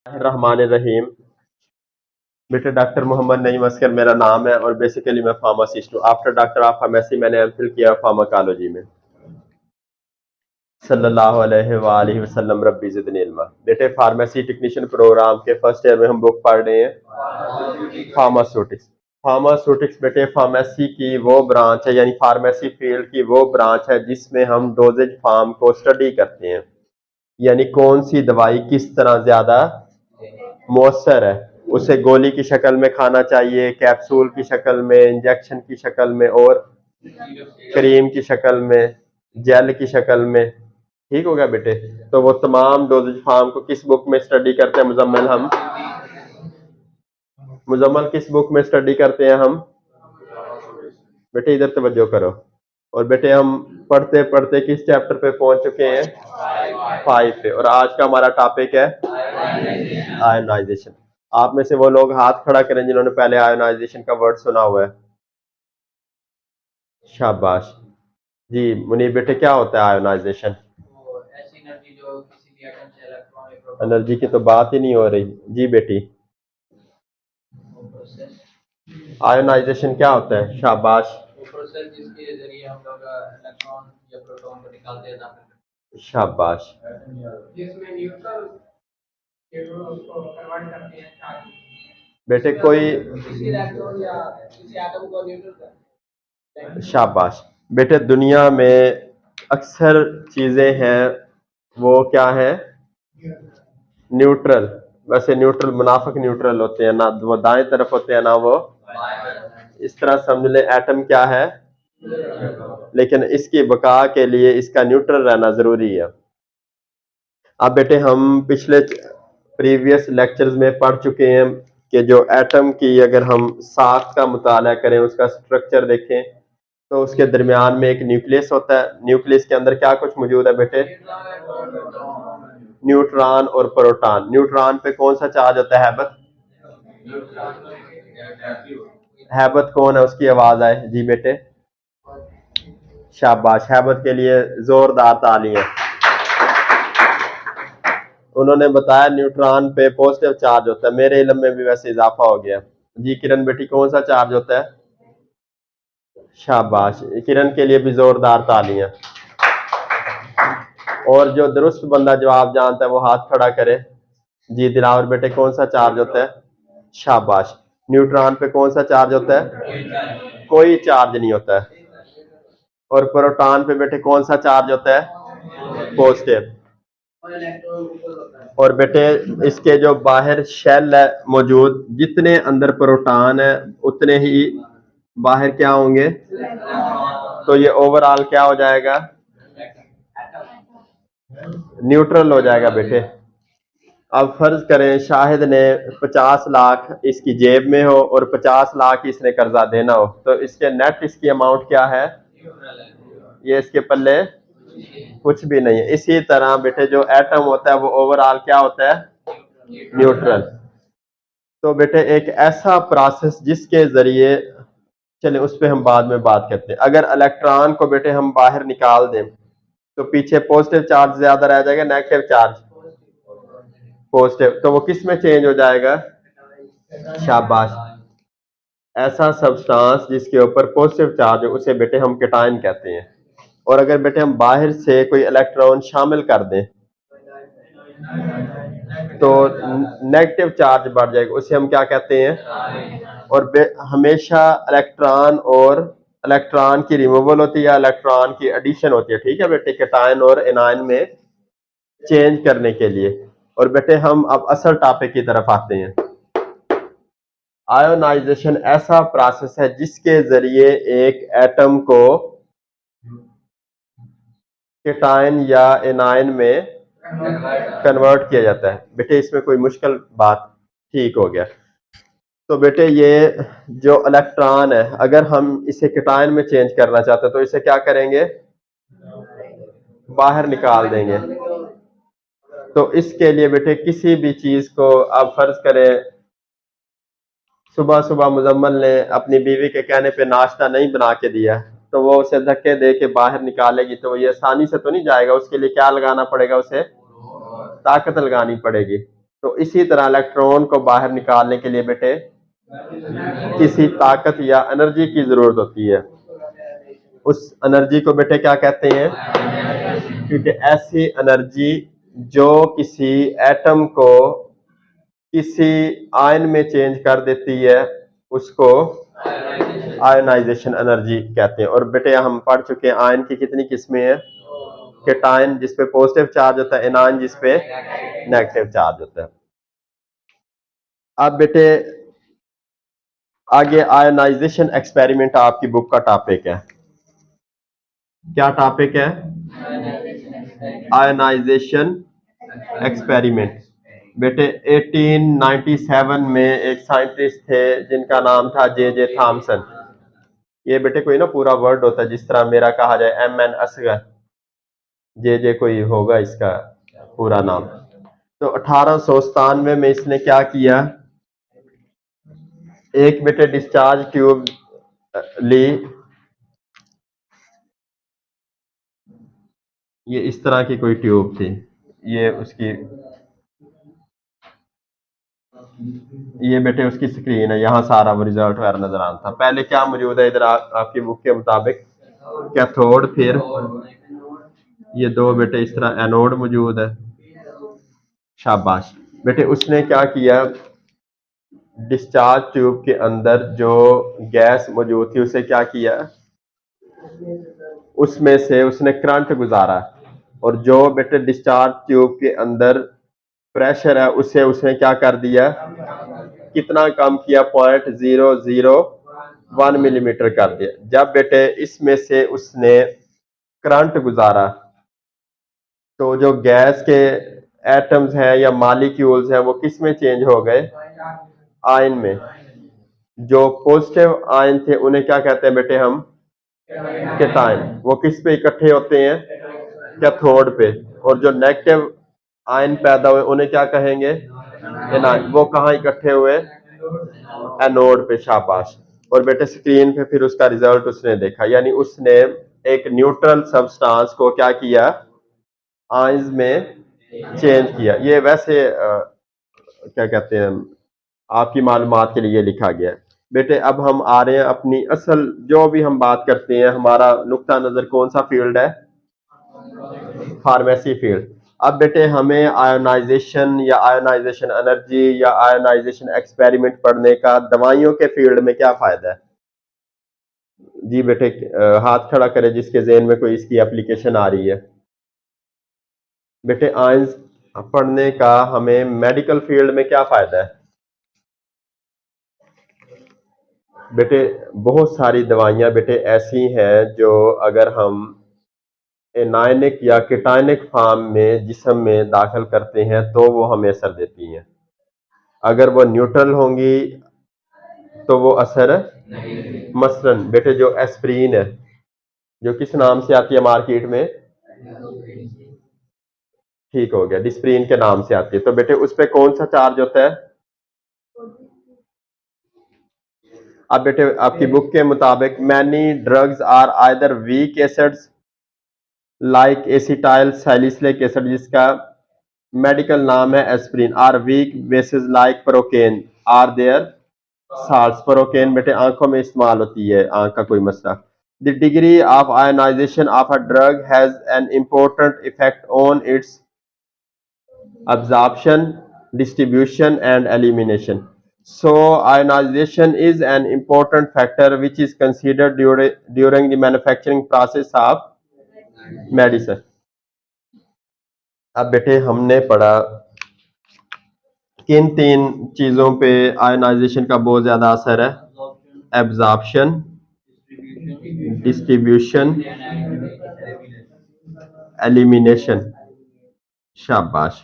रहमान रहीम। बेटे डॉक्टर मोहम्मद नईम असकर मेरा नाम है और बेसिकली मैं फार्मासिस्ट हूँ। आफ्टर डॉक्टर ऑफ फार्मेसी मैंने एमफिल किया फार्माकोलॉजी में। सल्लल्लाहु अलैहि वसल्लम रब्बी ज़िदनी इल्मा। बेटे फार्मेसी टेक्नीशियन प्रोग्राम के फर्स्ट ईयर में हम बुक पढ़ रहे हैं फार्मास्यूटिक्स। फार्मास्यूटिक्स बेटे फार्मेसी की वो ब्रांच है, यानी फार्मेसी फील्ड की वो ब्रांच है जिसमें हम डोजेज फार्म को स्टडी करते हैं, यानी कौन सी दवाई किस तरह ज्यादा मौसर है, उसे गोली की शक्ल में खाना चाहिए, कैप्सूल की शक्ल में, इंजेक्शन की शक्ल में और क्रीम की शक्ल में, जेल की शक्ल में। ठीक हो गया बेटे। तो वो तमाम डोजेज फार्म को किस बुक में स्टडी करते हैं मुजम्मल? हम मुजम्मल किस बुक में स्टडी करते हैं हम? बेटे इधर तवज्जो करो। और बेटे हम पढ़ते पढ़ते किस चैप्टर पे पहुंच चुके हैं? 5 पे। और आज का हमारा टॉपिक है आयोनाइजेशन। आप में से वो लोग हाथ खड़ा करें जिन्होंने पहले आयोनाइजेशन का वर्ड सुना हुआ है। शाबाश जी। मुनीब बेटे क्या होता है आयोनाइजेशन? एनर्जी की तो बात ही नहीं हो रही। जी बेटी, आयोनाइजेशन क्या होता है? शाबाश, प्रोसेस जिसके जरिए हम लोग इलेक्ट्रॉन या प्रोटॉन को निकालते हैं। शाबाश, जिसमें न्यूट्रल को कन्वर्ट करते हैं चार्ज। बेटे कोई किसी इलेक्ट्रॉन या किसी एटम को न्यूट्रल करते हैं। शाबाश बेटे, दुनिया में अक्सर चीजें हैं वो क्या है? न्यूट्रल। वैसे न्यूट्रल मुनाफिक न्यूट्रल होते हैं, ना वो दाएं तरफ होते हैं ना वो। इस तरह समझ ले एटम क्या है, लेकिन इसकी बका के लिए इसका न्यूट्रल रहना जरूरी है। अब बेटे हम पिछले प्रीवियस लेक्चर्स में पढ़ चुके हैं कि जो एटम की अगर हम साख का मुताला करें, उसका स्ट्रक्चर देखें, तो उसके दरमियान में एक न्यूक्लियस होता है। न्यूक्लियस के अंदर क्या कुछ मौजूद है बेटे? न्यूट्रॉन और प्रोटॉन। न्यूट्रॉन पे कौन सा चार्ज होता है? हैबत। हैबत कौन है? उसकी आवाज आए जी बेटे। शाबाश, हैबत के लिए जोरदार तालियां। उन्होंने बताया न्यूट्रॉन पे पॉजिटिव चार्ज होता है। मेरे इल्म में भी वैसे इजाफा हो गया। जी किरण बेटी, कौन सा चार्ज होता है? शाबाश, किरण के लिए भी जोरदार तालियां। और जो दुरुस्त बंदा जवाब जानता है वो हाथ खड़ा करे। जी दिलावर बेटे, कौन सा चार्ज होता है? शाबाश, न्यूट्रॉन पे कौन सा चार्ज होता है? कोई चार्ज नहीं होता है। और प्रोटॉन पे बेटे कौन सा चार्ज होता है? पॉजिटिव। और बेटे इसके जो बाहर शेल है मौजूद, जितने अंदर प्रोटॉन है उतने ही बाहर क्या होंगे? तो ये ओवरऑल क्या हो जाएगा? न्यूट्रल हो जाएगा बेटे। अब फर्ज करें शाहिद ने 50 लाख इसकी जेब में हो और 50 लाख इसने कर्जा देना हो, तो इसके नेट इसकी अमाउंट क्या है? ये इसके पल्ले कुछ भी नहीं है। इसी तरह बेटे जो एटम होता है वो ओवरऑल क्या होता है? न्यूट्रल। तो बेटे एक ऐसा प्रोसेस जिसके जरिए, चले उस पर हम बाद में बात करते हैं। अगर इलेक्ट्रॉन को बेटे हम बाहर निकाल दें तो पीछे पॉजिटिव चार्ज ज्यादा रह जाएगा, नेगेटिव चार्ज? पॉजिटिव। तो वो किस में चेंज हो जाएगा? शाबाश, ऐसा सब्सटेंस जिसके ऊपर पॉजिटिव चार्ज हो उसे बेटे हम कैटायन कहते हैं। और अगर बेटे हम बाहर से कोई इलेक्ट्रॉन शामिल कर दें तो नेगेटिव चार्ज बढ़ जाएगा, उसे हम क्या कहते हैं? और हमेशा इलेक्ट्रॉन और इलेक्ट्रॉन की रिमूवल होती है या इलेक्ट्रॉन की एडिशन होती है, ठीक है बेटे, कैटायन और एनायन में चेंज करने के लिए। और बेटे हम अब असल टॉपिक की तरफ आते हैं। आयोनाइजेशन ऐसा प्रोसेस है जिसके जरिए एक एटम को कैटायन या एनायन में कन्वर्ट किया जाता है। बेटे इसमें कोई मुश्किल बात? ठीक हो गया। तो बेटे ये जो इलेक्ट्रॉन है, अगर हम इसे कैटायन में चेंज करना चाहते हैं तो इसे क्या करेंगे? बाहर निकाल देंगे। तो इसके लिए बेटे किसी भी चीज को, आप फर्ज करें सुबह सुबह मुजम्मल ने अपनी बीवी के कहने पे नाश्ता नहीं बना के दिया, तो वो उसे धक्के दे के बाहर निकालेगी तो ये आसानी से तो नहीं जाएगा। उसके लिए क्या लगाना पड़ेगा? उसे ताकत लगानी पड़ेगी। तो इसी तरह इलेक्ट्रॉन को बाहर निकालने के लिए बेटे किसी ताकत या एनर्जी की जरूरत होती है। उस एनर्जी को बेटे क्या कहते हैं? क्योंकि ऐसी एनर्जी जो किसी एटम को किसी आयन में चेंज कर देती है उसको आयनाइजेशन एनर्जी कहते हैं। और बेटे हम पढ़ चुके हैं आयन की कितनी किस्में हैं? कैटायन जिसपे पॉजिटिव चार्ज होता है, एनायन जिसपे नेगेटिव चार्ज होता है। अब बेटे आगे आयनाइजेशन एक्सपेरिमेंट आपकी बुक का टॉपिक है। क्या टॉपिक है? Ionization experiment. बेटे 1897 में एक साइंटिस्ट थे जिनका नाम था जे थॉमसन। ये बेटे कोई ना पूरा वर्ड होता है, जिस तरह मेरा कहा जाए एम एन असगर, जे कोई होगा इसका पूरा नाम। तो 1897 में इसने क्या किया, एक बेटे डिस्चार्ज ट्यूब ली, ये इस तरह की कोई ट्यूब थी, ये उसकी, ये बेटे उसकी स्क्रीन है, यहाँ सारा वो रिजल्ट वगैरह नजर आता था। पहले क्या मौजूद है इधर आपकी बुक के मुताबिक? कैथोड, फिर ये दो बेटे इस तरह एनोड मौजूद है। शाबाश बेटे। उसने क्या किया, डिस्चार्ज ट्यूब के अंदर जो गैस मौजूद थी उसे क्या किया, उसमें से उसने करंट गुजारा, और जो बेटे डिस्चार्ज ट्यूब के अंदर प्रेशर है उसे उसने क्या कर दिया, कितना कम किया, 0.001 मिलीमीटर कर दिया। जब बेटे इसमें से उसने करंट गुजारा तो जो गैस के एटम्स हैं या मालिक्यूल्स हैं वो किस में चेंज हो गए, आयन में। जो पॉजिटिव आयन थे उन्हें क्या कहते हैं बेटे हम, कैटायन। वो किस पे इकट्ठे होते हैं, कैथोड पे। और जो नेगेटिव आयन पैदा हुए उन्हें क्या कहेंगे, एनायन। वो कहाँ इकट्ठे हुए, एनोड पे। शाबाश। और बेटे स्क्रीन पे फिर उसका रिजल्ट उसने देखा, यानी उसने एक न्यूट्रल सब्सटेंस को क्या किया, आयंस में चेंज किया। ये वैसे क्या कहते हैं, आपकी मालूमात के लिए लिखा गया है। बेटे अब हम आ रहे हैं अपनी असल, जो भी हम बात करते हैं हमारा नुक्ता नजर कौन सा फील्ड है, फार्मेसी फील्ड। अब बेटे हमें आयोनाइजेशन या आयोनाइजेशन एनर्जी या आयोनाइजेशन एक्सपेरिमेंट पढ़ने का दवाइयों के फील्ड में क्या फायदा है? जी बेटे हाथ खड़ा करें जिसके ज़हन में कोई इसकी एप्लीकेशन आ रही है। बेटे आयंस पढ़ने का हमें मेडिकल फील्ड में क्या फायदा है? बेटे बहुत सारी दवाइयां बेटे ऐसी हैं जो अगर हम एनायनिक या कीटायनिक फॉर्म में जिस्म में दाखिल करते हैं तो वो हमें असर देती हैं। अगर वो न्यूट्रल होंगी तो वो असर, मसलन बेटे जो एस्प्रीन है, जो किस नाम से आती है मार्केट में, ठीक हो गया, डिस्प्रीन के नाम से आती है। तो बेटे उस पर कौन सा चार्ज होता है? अब बेटे आपकी बुक के मुताबिक many drugs are either weak acids like acetyl salicylic acid, जिसका मेडिकल नाम है aspirin, or weak bases like procaine or their salts. Procaine बेटे आंखों में इस्तेमाल होती है, आंख का कोई मसला। The degree of ionization of a drug has an important effect on its absorption, distribution and elimination. So ionization is an important factor which is considered during the manufacturing process of medicine. अब बेटे हमने पढ़ा किन तीन चीजों पे ionization का बहुत ज्यादा असर है, एब्जॉर्प्शन, डिस्ट्रीब्यूशन, एलिमिनेशन। शाबाश।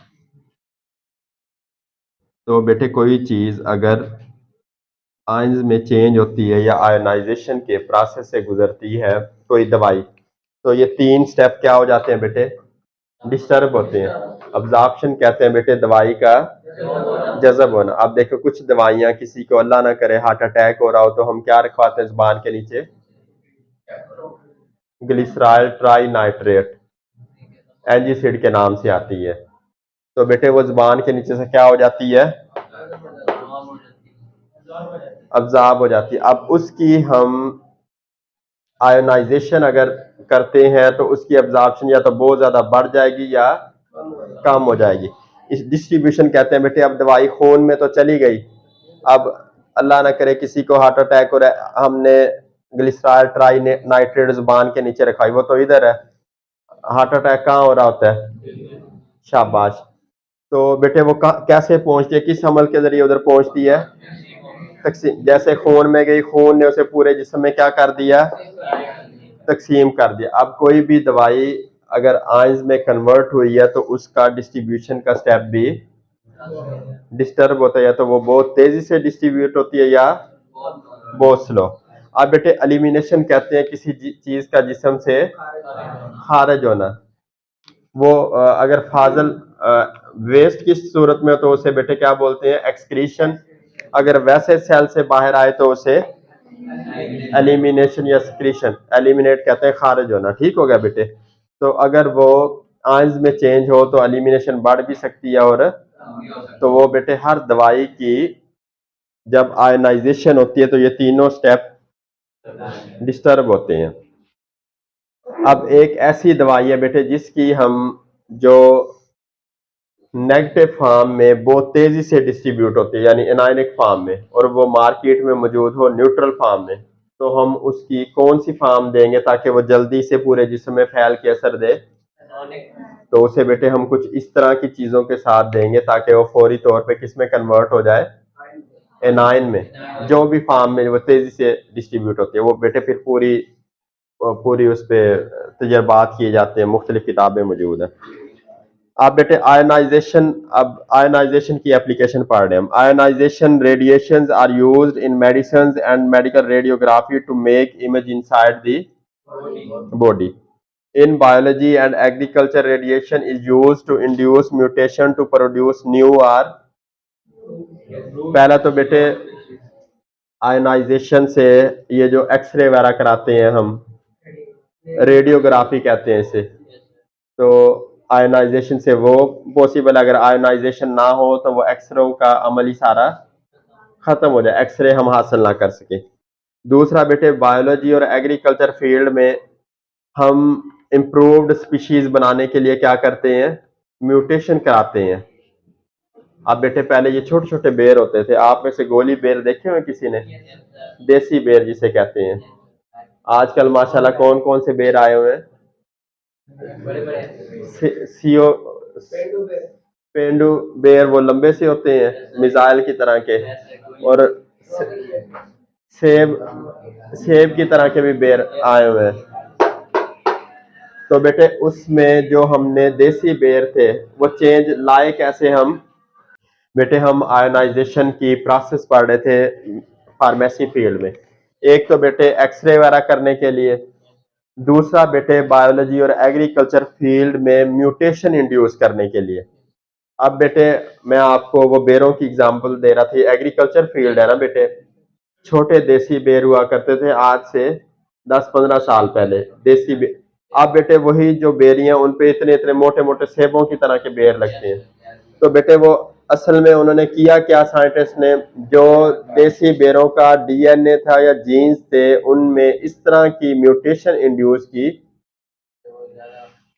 तो बेटे कोई चीज अगर आयंस में चेंज होती है या आयनाइजेशन के प्रोसेस से गुजरती है, कोई दवाई, तो ये तीन स्टेप क्या हो जाते हैं बेटे, डिस्टर्ब होते हैं। अब्जॉर्प्शन कहते हैं बेटे दवाई का जज़ब होना। अब देखो कुछ दवाइयां, किसी को अल्लाह ना करे हार्ट अटैक हो रहा हो तो हम क्या रखवाते हैं जुबान के नीचे, ग्लिसराइल ट्राई नाइट्रेट, एंजीसिड के नाम से आती है। तो बेटे वो जुबान के नीचे से क्या हो जाती है, अब्जार्ब हो जाती है। अब उसकी हम आयोनाइजेशन अगर करते हैं तो उसकी अब्जार्प्शन या तो बहुत ज्यादा बढ़ जाएगी या कम हो जाएगी। इस डिस्ट्रीब्यूशन कहते हैं बेटे। अब दवाई खून में तो चली गई, अब अल्लाह ना करे किसी को हार्ट अटैक हो रहा है, हमने ग्लिसराल ट्राई नाइट्रेट जुबान के नीचे रखा, वो तो इधर है, हार्ट अटैक कहाँ हो रहा होता है, शाबाश। तो बेटे वो कैसे पहुंचती है, किस अमल के जरिए उधर पहुंचती है, तकसीम। जैसे खून में गई, खून ने उसे पूरे जिस्म में क्या कर दिया, तकसीम कर दिया। अब कोई भी दवाई अगर आइंस में कन्वर्ट हुई है तो उसका डिस्ट्रीब्यूशन का स्टेप भी डिस्टर्ब होता है, या तो वो बहुत तेजी से डिस्ट्रीब्यूट होती है या बहुत स्लो। अब बेटे एलिमिनेशन कहते हैं किसी चीज का जिस्म से खारिज होना। वो अगर फाजल वेस्ट की सूरत में हो तो उसे बेटे क्या बोलते हैं, एक्सक्रीशन। अगर वैसे सेल से बाहर आए तो उसे एलिमिनेशन या सिक्रीशन। एलिमिनेट कहते हैं खारिज होना, ठीक हो गया बेटे। तो अगर वो आइंस में चेंज हो तो एलिमिनेशन बढ़ भी सकती है, और तो वो बेटे हर दवाई की जब आयनाइजेशन होती है तो ये तीनों स्टेप डिस्टर्ब होते हैं। अब एक ऐसी दवाई है बेटे जिसकी हम जो नेगेटिव फॉर्म में बहुत तेजी से डिस्ट्रीब्यूट होती है, यानी एनायनिक फॉर्म में, और वो मार्केट में मौजूद हो न्यूट्रल फॉर्म में, तो हम उसकी कौन सी फॉर्म देंगे ताकि वो जल्दी से पूरे जिस्म में फैल के असर दे। तो उसे बेटे हम कुछ इस तरह की चीजों के साथ देंगे ताकि वो फौरी तौर पे किस में कन्वर्ट हो जाए, एनाइन में। जो भी फॉर्म में वो तेजी से डिस्ट्रीब्यूट होती है, वो बेटे फिर पूरी पूरी उस पर तजर्बात किए जाते हैं, मुख्तलिफ किताबें मौजूद हैं। आप बेटे आयनाइजेशन, अब आयनाइजेशन की एप्लीकेशन पढ़ रहे हैं हम। Ionization radiations are used in medicine and medical radiography to make image inside the body. In biology and agriculture, radiation is used to induce mutation to produce new or। पहला तो बेटे ionization से ये जो एक्सरे वगैरह कराते हैं हम, रेडियोग्राफी कहते हैं इसे, तो आयनाइजेशन से वो पॉसिबल। अगर आयनाइजेशन ना हो तो वो एक्सरे का अमल ही सारा खत्म हो जाए, एक्सरे हम हासिल ना कर सके। दूसरा बेटे बायोलॉजी और एग्रीकल्चर फील्ड में हम इम्प्रूव्ड स्पीशीज बनाने के लिए क्या करते हैं, म्यूटेशन कराते हैं। अब बेटे पहले ये छोटे छोटे बेर होते थे, आप में से गोली बेर देखे हुए किसी ने, देसी बेर जिसे कहते हैं। आजकल माशाल्लाह कौन कौन से बेर आए हुए हैं, सीओ पेंडू बेर, वो लंबे से होते हैं मिसाइल की तरह के, और सेब सेब की तरह के भी बेर आए हुए हैं। तो बेटे उसमें जो हमने देसी बेर थे वो चेंज लाए कैसे हम, बेटे हम आयोनाइजेशन की प्रोसेस पढ़ रहे थे फार्मेसी फील्ड में। एक तो बेटे एक्सरे वगैरह करने के लिए, दूसरा बेटे बायोलॉजी और एग्रीकल्चर फील्ड में म्यूटेशन इंड्यूस करने के लिए। अब बेटे मैं आपको वो बेरों की एग्जांपल दे रहा था, एग्रीकल्चर फील्ड है ना बेटे, छोटे देसी बेर हुआ करते थे आज से 10-15 साल पहले, देसी बेर। अब बेटे वही जो बेरियां, उन पे इतने इतने मोटे मोटे सेबों की तरह के बेर लगते हैं। तो बेटे वो असल में उन्होंने किया क्या, साइंटिस्ट ने, जो देसी बेरों का डीएनए था या जीन्स थे उनमें इस तरह की म्यूटेशन इंड्यूस की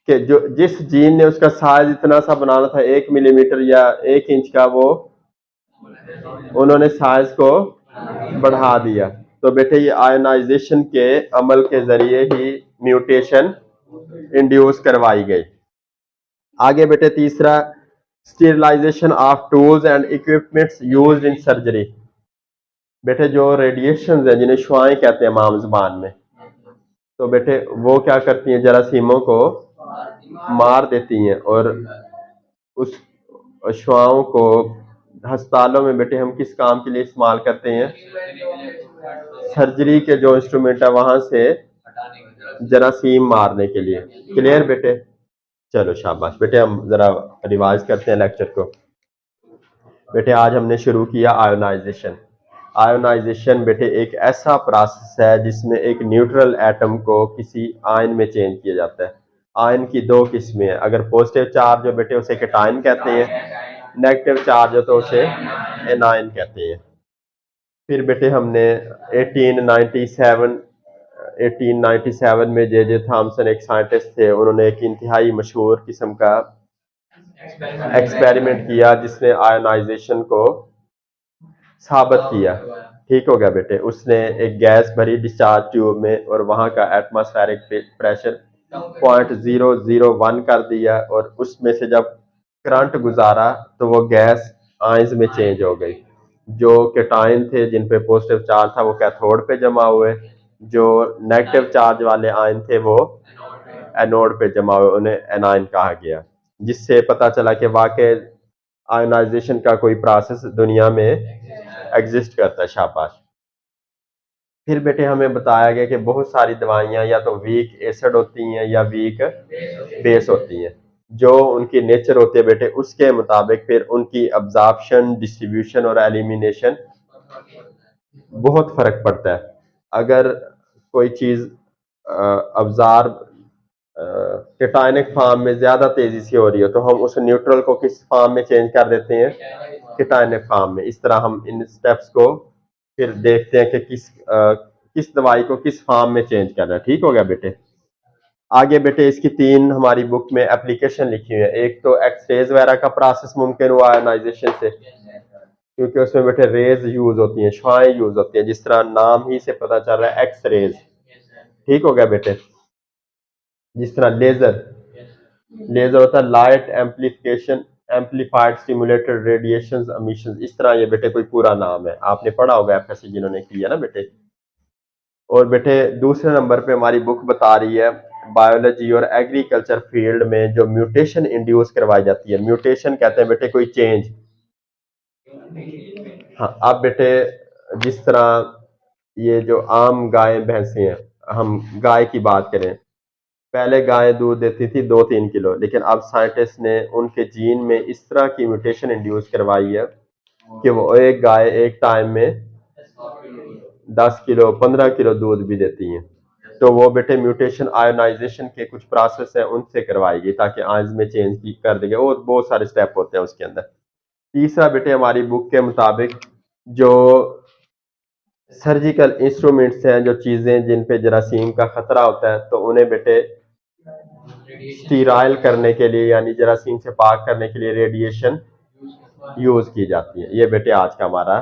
कि जो जिस जीन ने उसका साइज इतना सा बनाना था 1 मिलीमीटर या 1 इंच का, वो उन्होंने साइज को बढ़ा दिया। तो बेटे ये आयोनाइजेशन के अमल के जरिए ही म्यूटेशन इंड्यूस करवाई गई। आगे बेटे तीसरा, sterilization of tools and equipments used in surgery. बेटे जो रेडिएशन है जिन्हें शुआएं कहते हैं आम जुबान में, तो बेटे वो क्या करती हैं, जरासीमों को मार देती हैं, और उस शुआओं को अस्पतालों में बेटे हम किस काम के लिए इस्तेमाल करते हैं, सर्जरी के जो इंस्ट्रूमेंट है वहां से जरासीम मारने के लिए। क्लियर बेटे, चलो शाबाश बेटे, हम जरा रिवाइज करते हैं लेक्चर को। बेटे आज हमने शुरू किया आयोनाइजेशन। आयोनाइजेशन बेटे एक ऐसा प्रोसेस है जिसमें एक न्यूट्रल एटम को किसी आयन में चेंज किया जाता है। आयन की दो किस्में हैं। अगर पॉजिटिव चार्ज हो बेटे उसे कैटायन कहते हैं, नेगेटिव चार्ज हो तो उसे एनायन कहते हैं। फिर बेटे हमने 1897 1897 में जे थॉमसन एक साइंटिस्ट थे, उन्होंने एक इंतहाई मशहूर किस्म का एक्सपेरिमेंट किया जिसने आयोनाइजेशन को साबित किया। ठीक हो गया बेटे। उसने एक गैस भरी डिस्चार्ज ट्यूब में और वहां का एटमॉस्फेरिक प्रेशर 0.001 कर दिया, और उसमें से जब करंट गुजारा तो वो गैस आयंस में चेंज हो गई। जो कैटायन थे जिन पे पॉजिटिव चार्ज था वो कैथोड पे जमा हुए, जो नेगेटिव चार्ज वाले आयन थे वो एनोड पे जमा हुए, उन्हें एनायन कहा गया। जिससे पता चला कि वाकई आयोनाइजेशन का कोई प्रोसेस दुनिया में एग्जिस्ट करता है। शाबाश। फिर बेटे हमें बताया गया कि बहुत सारी दवाइयां या तो वीक एसिड होती हैं या वीक बेस होती हैं। जो उनकी नेचर होती है बेटे उसके मुताबिक फिर उनकी अब्जॉर्प्शन, डिस्ट्रीब्यूशन और एलिमिनेशन बहुत फर्क पड़ता है। अगर कोई चीज अब्जॉर्ब केटायनिक फॉर्म में ज्यादा तेजी से हो रही हो तो हम उस न्यूट्रल को किस फॉर्म में चेंज कर देते हैं, केटायनिक फॉर्म में। इस तरह हम इन स्टेप्स को फिर देखते हैं कि किस दवाई को किस फॉर्म में चेंज करना है। ठीक हो गया बेटे। आगे बेटे इसकी तीन हमारी बुक में एप्लीकेशन लिखी हुई है। एक तो एक्सरेज वगैरह का प्रोसेस मुमकिन हुआ आयोनाइजेशन से, क्योंकि उसमें बेटे रेज यूज होती हैं, शुआएं यूज होती हैं, जिस तरह नाम ही से पता चल रहा है एक्स रेज। ठीक हो गया बेटे। जिस तरह लेजर, लेजर होता है light amplification amplified stimulated radiation emission. इस तरह ये बेटे कोई पूरा नाम है, आपने पढ़ा होगा एफएससी जिन्होंने किया ना बेटे। और बेटे दूसरे नंबर पे हमारी बुक बता रही है बायोलॉजी और एग्रीकल्चर फील्ड में जो म्यूटेशन इंड्यूस करवाई जाती है। म्यूटेशन कहते हैं बेटे कोई चेंज। हाँ, अब बेटे जिस तरह ये जो आम गाय भैंसे हैं, हम गाय की बात करें, पहले गाय दूध देती थी 2-3 किलो, लेकिन अब साइंटिस्ट ने उनके जीन में इस तरह की म्यूटेशन इंड्यूस करवाई है कि वो एक गाय एक टाइम में 10 किलो 15 किलो दूध भी देती हैं। तो वो बेटे म्यूटेशन आयोनाइजेशन के कुछ प्रोसेस है उनसे करवाएगी ताकि आयंस में चेंज की कर देंगे। वो बहुत सारे स्टेप होते हैं उसके अंदर। तीसरा बेटे हमारी बुक के मुताबिक जो सर्जिकल इंस्ट्रूमेंट्स हैं, जो चीजें जिन पे जरासीम का खतरा होता है, तो उन्हें बेटे स्टीराइल करने के लिए यानी जरासीम से पाक करने के लिए रेडिएशन यूज की जाती है। ये बेटे आज का हमारा